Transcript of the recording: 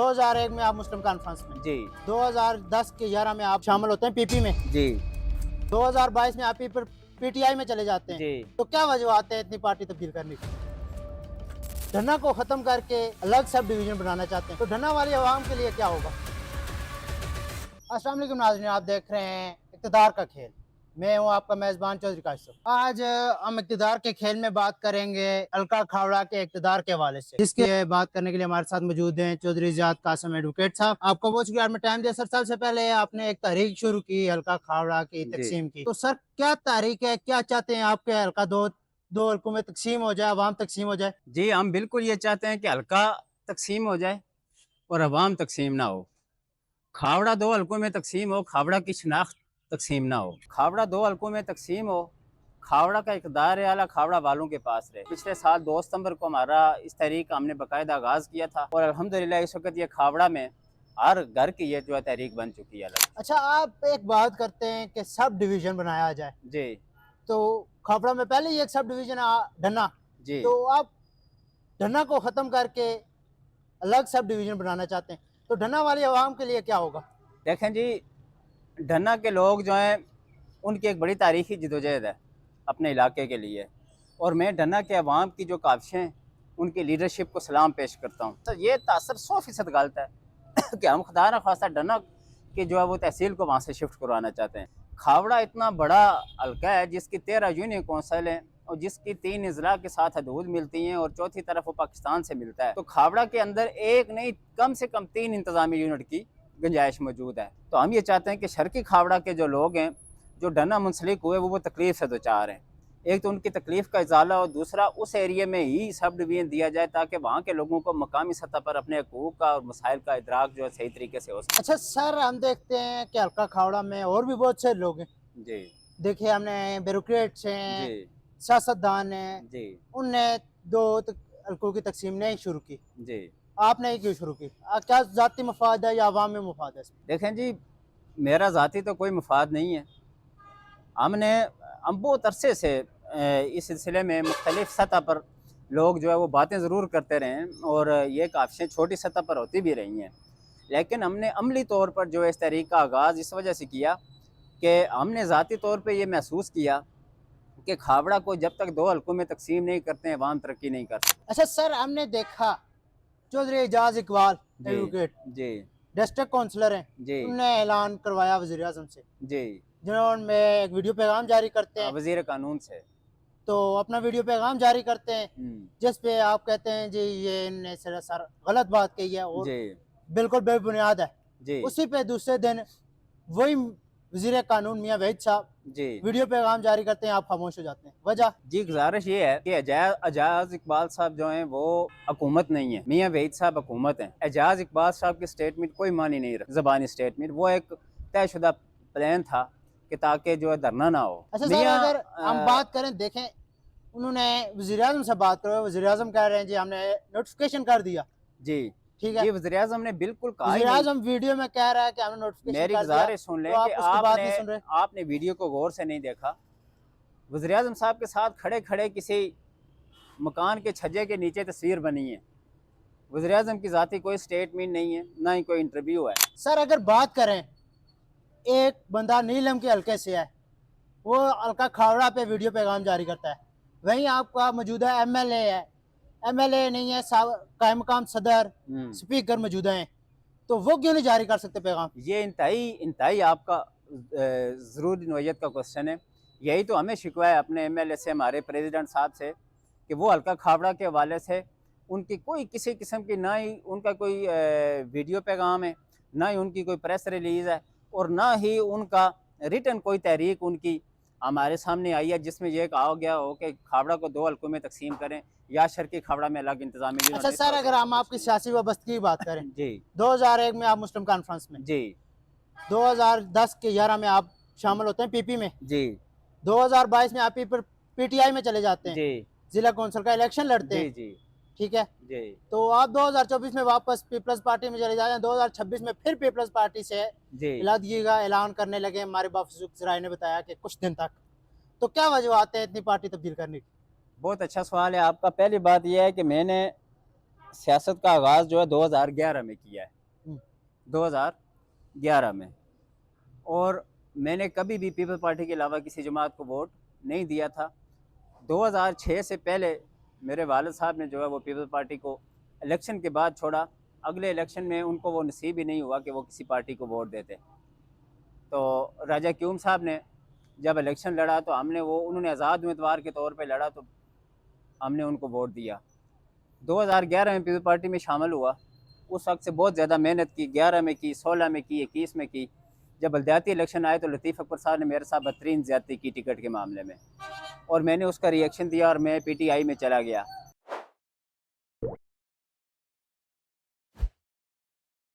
2001 में आप मुस्लिम कॉन्फ्रेंस में, जी 2010 के 11 में आप शामिल होते हैं पीपी में, जी 2022 में आप पीटीआई में चले जाते हैं। जी। तो क्या वजह है इतनी पार्टी तब्दील करने की? धन्ना को खत्म करके अलग सब डिवीजन बनाना चाहते हैं, तो धन्ना वाली आवाम के लिए क्या होगा? अस्सलाम वालेकुम नाज़रीन, आप देख रहे हैं इक़्तिदार का खेल। मैं हूं आपका मेज़बान चौधरी काशिफ। आज हम इक़्तिदार के खेल में बात करेंगे अलका खावड़ा के इक़्तिदार के हवाले से, जिसके बात करने के लिए हमारे साथ मौजूद हैं चौधरी ज़ियाद कासिम एडवोकेट साहब। आपको बहुत शुक्रिया में टाइम दिया सर। सबसे पहले आपने एक तहरीक शुरू की अलका खावड़ा की जी तकसीम की, तो सर क्या तहरीक है, क्या चाहते हैं आपके हल्का दो हल्कों में तकसीम हो जाए, अवाम तकसीम हो जाए? जी, हम बिल्कुल ये चाहते हैं कि हल्का तकसीम हो जाए और अवाम तकसीम ना हो। खावड़ा दो हलकों में तकसीम हो, खावड़ा की शनाख्त तकसीम ना हो। खावड़ा दो हलकों में तकसीम हो, खावड़ा का इक़्तिदार आला खावड़ा वालों के पास रहे। पिछले साल 2 सितंबर को हमारा इस तहरीक का हमने बाकायदा आगाज़ किया था और अल्हम्दुलिल्लाह इस वक्त ये खावड़ा में हर घर की ये जो है तहरीक बन चुकी है। अच्छा, आप एक बात करते हैं कि सब डिवीजन बनाया जाए, जी तो खावड़ा में पहले ही एक सब डिवीजन धन्ना, जी। तो आप धन्ना को खत्म करके अलग सब डिवीजन बनाना चाहते हैं, तो धन्ना वाली आवाम के लिए क्या होगा? देखें जी, ढन्ना के लोग जो हैं उनकी एक बड़ी तारीखी जदोजहद है अपने इलाके के लिए, और मैं ढन्ना के अवाम की जो काविशें हैं उनकी लीडरशिप को सलाम पेश करता हूँ। तो ये तासर 100% गलत है कि हम खुदा न खास्ता ढन्ना की जो है वो तहसील को वहाँ से शिफ्ट करवाना चाहते हैं। खावड़ा इतना बड़ा हल्का है जिसकी 13 यूनियन कौंसल हैं और जिसकी 3 अजला के साथ हदूद मिलती हैं और चौथी तरफ वो पाकिस्तान से मिलता है। तो खावड़ा के अंदर एक नहीं, कम से कम 3 इंतजामी यूनिट की गुंजाइश मौजूद है। तो हम ये चाहते हैं कि शर्की खावड़ा के जो लोग हैं जो ढन्ना मुंसलिक हुए वो तकलीफ़ से दोचार हैं। एक तो उनकी तकलीफ़ का इजाला और दूसरा उस एरिया में ही सब डिवीज़न दिया जाए ताकि वहाँ के लोगों को मकामी सतह पर अपने हकूक़ का और मसाइल का इदराक जो है सही तरीके से हो सके। अच्छा सर, हम देखते हैं कि हल्का खावड़ा में और भी बहुत से लोग हैं। जी देखिए, हमने ब्यूरोक्रेट्स जी हैं, सियासतदान हैं, जी उनने दो हल्कों की तकसीम नहीं शुरू की, जी। आपने ही क्यों शुरू की? क्या ज़ाती मफाद है या अवाम में मफाद है? देखें जी, मेरा ज़ाती तो कोई मफाद नहीं है। हमने हम बहुत अरसे से इस सिलसिले में मुख्तलिफ सतह पर लोग जो है वो बातें ज़रूर करते रहे हैं और ये काविशें छोटी सतह पर होती भी रही हैं, लेकिन हमने अमली तौर पर जो है इस तहरीक का आगाज़ इस वजह से किया कि हमने ज़ाती तौर पे ये महसूस किया कि खावड़ा को जब तक 2 हलकों में तकसीम नहीं करते हैं अवाम तरक्की नहीं कर सकती। अच्छा सर, हमने देखा चौधरी एजाज इकबाल जी एडवोकेट जी डिस्ट्रिक्ट काउंसलर हैं, जी उनने ऐलान करवाया वज़ीर आज़म से, जी। जिन्होंने एक वीडियो पैगाम जारी करते हैं, वज़ीर कानून से। तो अपना वीडियो पैगाम जारी करते हैं, हुँ। जिस पे आप कहते हैं जी ये इनने सरासर गलत बात कही है और जी बिल्कुल बेबुनियाद है। जी उसी पे दूसरे दिन वही वज़ीर कानून मियाँ वहीद साहब जी वीडियो पैगाम जारी करते हैं, आप खामोश हो जाते हैं। वजह? जी। गुज़ारिश ये है कि एजाज़ इकबाल साहब जो हैं वो हुकूमत नहीं है, मियाँ वहीद साहब हुकूमत हैं। एजाज़ इकबाल साहब की स्टेटमेंट कोई मानी नहीं रखती, ज़बानी स्टेटमेंट, वो एक तयशुदा प्लान था कि ताकि जो है धरना ना हो। अच्छा सर, मियाँ अगर हम बात करें, देखें उन्होंने वज़ीर आज़म से बात करो, वज़ीर आज़म कह रहे हैं जी हमने नोटिफिकेशन कर दिया, जी ठीक है। जी, वज़ीर-ए-आज़म ने बिल्कुल कहा ही वज़ीर नहीं। आज़म वीडियो में कह रहा है कि हमने नोटिफिकेशन मेरी कर दिया, गुज़ारिश सुन तो लें कि आप उसकी बात नहीं सुन रहे। आपने वीडियो को गौर से नहीं देखा। वज़ीर-ए-आज़म साहब के साथ खड़े-खड़े किसी मकान के छज्जे के नीचे तस्वीर बनी है। वज़ीर-ए-आज़म की ज़ाती कोई स्टेटमेंट नहीं है, ना ही कोई इंटरव्यू है। सर अगर बात करें, एक बंदा नीलम के हल्के से है, वो हल्का खावड़ा पे वीडियो पैगाम जारी करता है, वहीं आपका मौजूदा एमएलए है, एमएलए नहीं है, कायम मकाम सदर हुँ। स्पीकर मौजूदा हैं, तो वो क्यों नहीं जारी कर सकते पैगाम? ये इंतहाई आपका ज़रूरी नोयत का क्वेश्चन है। यही तो हमें शिकवा है अपने एमएलए से, हमारे प्रेसिडेंट साहब से, कि वो हल्का खावड़ा के हवाले से उनकी कोई किसी किस्म की, ना ही उनका कोई वीडियो पैगाम है, ना ही उनकी कोई प्रेस रिलीज़ है और ना ही उनका रिटन कोई तहरीक उनकी हमारे सामने आई है जिसमें यह कहा गया हो कि खावड़ा को 2 हलकों में तकसीम करें या शर्की खावड़ा में अलग इंतजामी यूनिट। अच्छा सर, अगर हम आपकी सियासी वाबस्तगी की बात करें, जी 2001 में आप मुस्लिम कॉन्फ्रेंस में, जी 2010 के 11 में आप शामिल होते हैं पीपी में, जी 2022 में आप पीटीआई में चले जाते हैं, जी जिला कौंसिल का इलेक्शन लड़ते जी हैं, जी ठीक है। जी तो आप 2024 में वापस पीपल्स पार्टी में चले जाते हैं, 2026 में फिर पीपल्स पार्टी से जी। इलादगी का ऐलान करने लगे, हमारे बाफसूख ने बताया कि कुछ दिन तक, तो क्या वजह है इतनी पार्टी तब्दील करने की? बहुत अच्छा सवाल है आपका। पहली बात यह है कि मैंने सियासत का आगाज़ जो है 2011 में किया है, हम्म, 2011 में। और मैंने कभी भी पीपल पार्टी के अलावा किसी जमात को वोट नहीं दिया था। 2006 से पहले मेरे वालिद साहब ने जो है वो पीपल पार्टी को इलेक्शन के बाद छोड़ा। अगले इलेक्शन में उनको वो नसीब ही नहीं हुआ कि वो किसी पार्टी को वोट देते। तो राजा क्यूम साहब ने जब इलेक्शन लड़ा तो हमने वो उन्होंने आज़ाद उम्मीदवार के तौर पे लड़ा तो हमने उनको वोट दिया। 2011 में पीपल पार्टी में शामिल हुआ। उस वक्त से बहुत ज़्यादा मेहनत की, 11 में की, 16 में की, 21 में की। जब बलदियाती इलेक्शन आए तो लतीफ़ अकबर साहब ने मेरे साथ बदतरीन ज़्यादती की टिकट के मामले में, और मैंने उसका रिएक्शन दिया और मैं पीटीआई में चला गया।